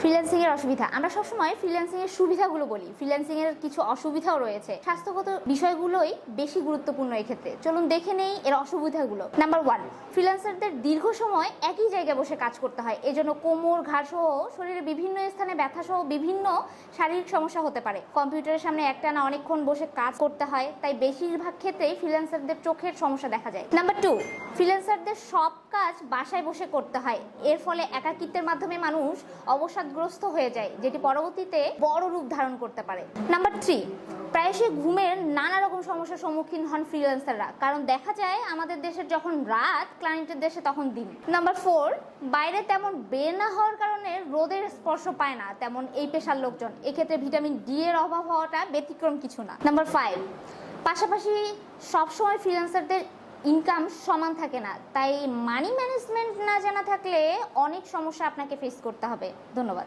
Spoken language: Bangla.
ফ্রিল্যান্সিং এর অসুবিধা। আমরা সবসময় ফ্রিল্যান্সিং এর সুবিধাগুলো বলি, ফ্রিল্যান্সিং এর কিছু অসুবিধাও রয়েছে। স্বাস্থ্যগত বিষয়গুলোই বেশি গুরুত্বপূর্ণ এক্ষেত্রে। চলুন দেখে নেই এর অসুবিধাগুলো। নাম্বার 1, ফ্রিল্যান্সারদের দীর্ঘ সময় একই জায়গায় বসে কাজ করতে হয়। এজন্য কোমর, ঘাড় সহ শরীরের বিভিন্ন স্থানে ব্যথা সহ বিভিন্ন শারীরিক সমস্যা হতে পারে। কম্পিউটারের সামনে একটানা অনেকক্ষণ বসে কাজ করতে হয়, তাই বেশিরভাগ ক্ষেত্রেই ফ্রিল্যান্সারদের চোখের সমস্যা দেখা যায়। নাম্বার 2, ফ্রিল্যান্সারদের সব কাজ বাসায় বসে করতে হয়। এর ফলে একাকিত্বের মাধ্যমে মানুষ অবসাদগ্রস্ত হয়ে যায়, যেটি পরবর্তীতে বড় রূপ ধারণ করতে পারে। নাম্বার 3, প্রায়শই ঘুমের নানা রকম সমস্যার সম্মুখীন হন ফ্রিল্যান্সাররা, কারণ দেখা যায় আমাদের দেশের যখন রাত, ক্লায়েন্টের দেশে তখন দিন। নাম্বার 4, বাইরে তেমন বের না হওয়ার কারণে রোদের স্পর্শ পায় না তেমন এই পেশার লোকজন। এক্ষেত্রে ভিটামিন ডি এর অভাব হওয়াটা ব্যতিক্রম কিছু না। নাম্বার 5, পাশাপাশি সবসময় ফ্রিল্যান্সারদের ইনকাম সমান থাকে না, তাই মানি ম্যানেজমেন্ট না জানা থাকলে অনেক সমস্যা আপনাকে ফেস করতে হবে। ধন্যবাদ।